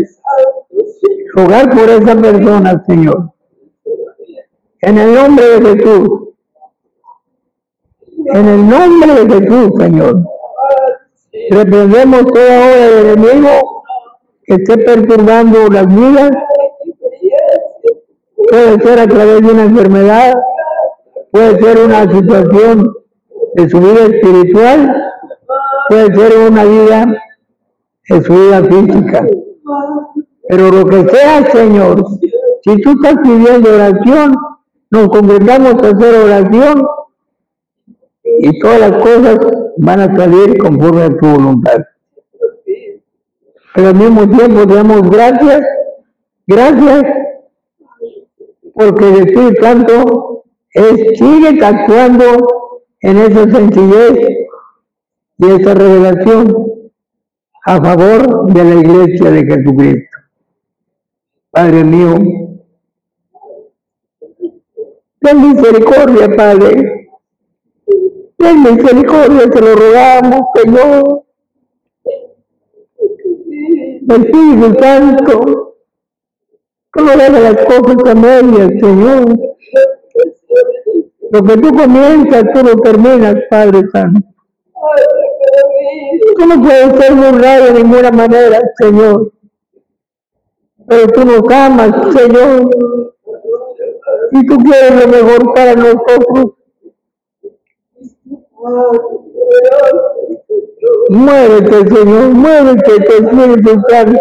rogar por esa persona, Señor, en el nombre de Jesús, en el nombre de Jesús, Señor. Reprendemos toda obra del enemigo que esté perturbando las vidas. Puede ser a través de una enfermedad, puede ser una situación de su vida espiritual, puede ser una vida de su vida física. Pero lo que sea, Señor, si tú estás pidiendo oración, nos congregamos a hacer oración y todas las cosas van a salir conforme a tu voluntad. Pero al mismo tiempo te damos gracias porque el Espíritu Santo sigue actuando en esa sencillez y esa revelación a favor de la Iglesia de Jesucristo. Padre mío, ten misericordia, Padre, ten misericordia, te lo rogamos, Señor. Espíritu Santo, que no dejes las cosas a medias, Señor. Lo que tú comienzas, tú lo terminas, Padre Santo. Tú no puedes ser burlado de ninguna manera, Señor. Pero tú nos amas, Señor. Y tú quieres lo mejor para nosotros. Muévete, Señor, muévete, tu Espíritu Santo.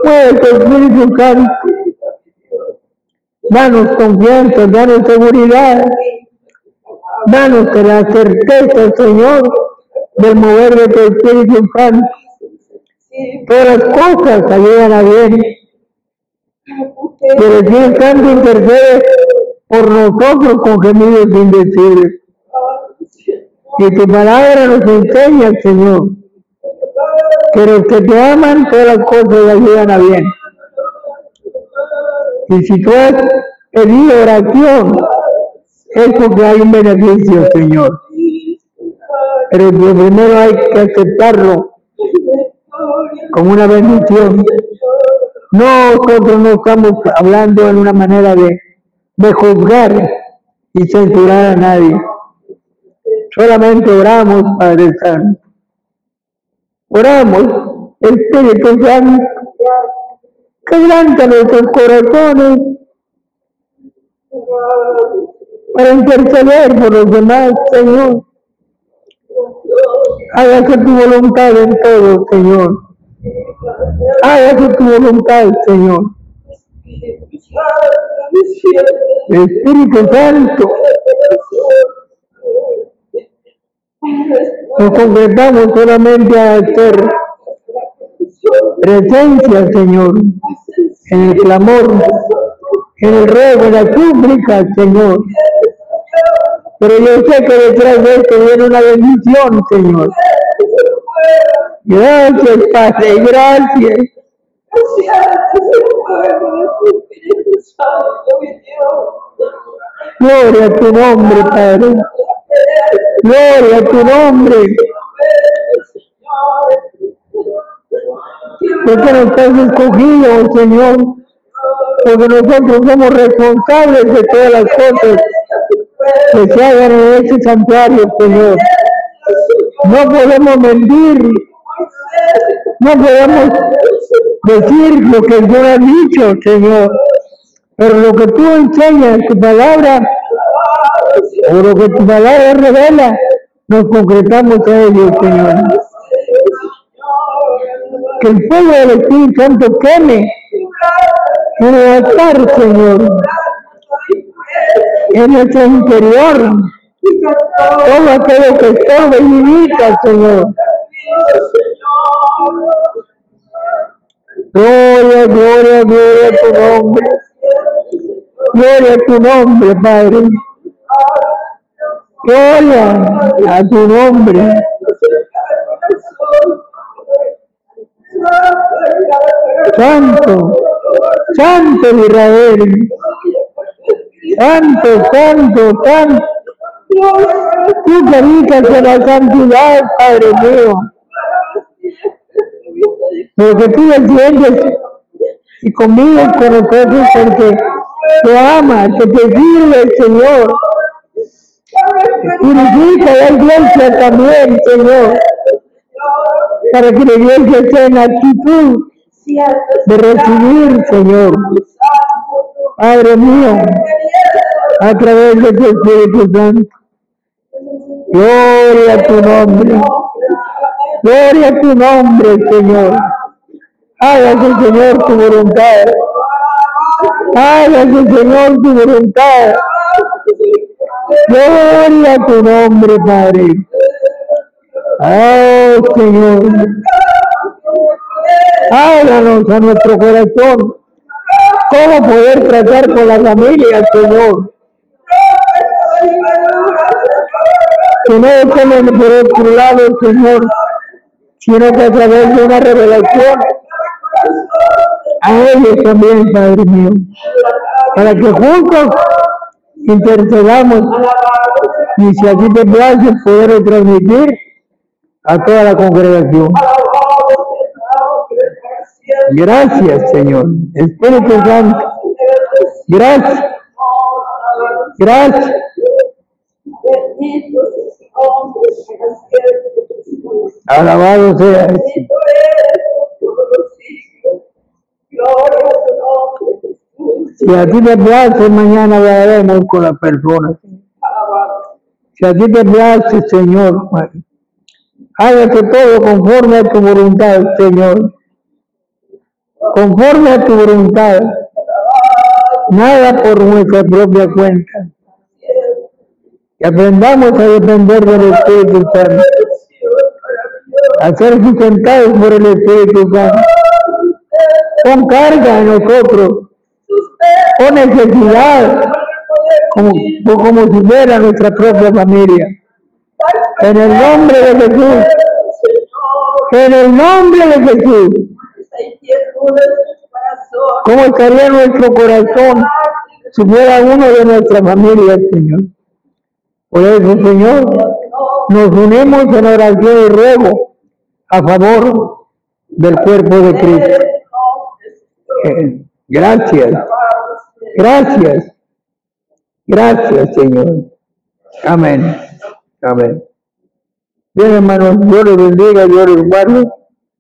Muévete, Espíritu Santo. Danos confianza, danos seguridad. Danos la certeza, Señor, del mover de tu Espíritu Santo. Todas las cosas ayudan a bien. Que el Espíritu Santo intercede por nosotros con gemidos indecibles. Y tu palabra nos enseña, Señor, que los que te aman, todas las cosas ayudan a bien. Y si tú has pedido oración, es porque hay un beneficio, Señor. Pero primero hay que aceptarlo como una bendición. Nosotros no estamos hablando en una manera de juzgar y censurar a nadie. Solamente oramos, Padre Santo. Oramos, Espíritu Santo, quebranta nuestros corazones para interceder por los demás, Señor. Hágase tu voluntad en todo, Señor. Hágase tu voluntad, Señor. Espíritu Santo, nos concretamos solamente a hacer presencia, Señor, en el clamor, en el ruego, en la súplica, Señor. Pero yo sé que detrás de esto viene una bendición, Señor. Gracias, Padre, gracias. Gloria a tu nombre, Padre. Gloria a tu nombre. Porque nos has escogido, Señor. Porque nosotros somos responsables de todas las cosas que se hagan en este santuario, Señor. No podemos mentir. No podemos decir lo que Dios ha dicho, Señor. Pero lo que tú enseñas, tu palabra, o lo que tu palabra revela, nos concretamos a ello, Señor. Que el fuego del Espíritu Santo queme en el altar, Señor, en nuestro interior, todo aquello que estorba y limita, Señor. Gloria, gloria, gloria a tu nombre. Gloria a tu nombre, Padre. Gloria a tu nombre. Santo, Santo de Israel. Santo, Santo, Santo. Tú que habitas en la santidad, Padre mío. Porque tú entiendes y convives con nosotros porque te ama, que te sirve el Señor. Purifica la iglesia también, Señor, para que la iglesia esté en actitud de recibir, Señor. Padre mío, a través de tu Espíritu Santo. Gloria a tu nombre. Gloria a tu nombre, Señor. Hágase, Señor, tu voluntad. Hágase, Señor, tu voluntad. Gloria a tu nombre, Padre. Oh, Señor. Háganos a nuestro corazón cómo poder tratar con la familia, Señor. Que no estén por otro lado, Señor, sino que a través de una revelación a ellos también, Padre mío, para que juntos intercedamos y si así te place poder transmitir a toda la congregación. Gracias, Señor. Espíritu Santo. Gracias. Gracias. Alabado sea. Si a ti te place, mañana hablaremos con las personas. Si a ti te place, Señor, hágase todo conforme a tu voluntad, Señor. Conforme a tu voluntad. Nada por nuestra propia cuenta. Que aprendamos a depender del Espíritu Santo. A ser sustentados por el Espíritu Santo. Con carga en nosotros. Con necesidad. Como si fuera nuestra propia familia. En el nombre de Jesús. En el nombre de Jesús. ¿Cómo estaría nuestro corazón si fuera uno de nuestra familia, Señor? Por eso, Señor, nos unimos en oración y ruego a favor del cuerpo de Cristo. Gracias. Gracias. Gracias, Señor. Amén. Amén. Bien, hermanos, Dios les bendiga, Dios les guarde.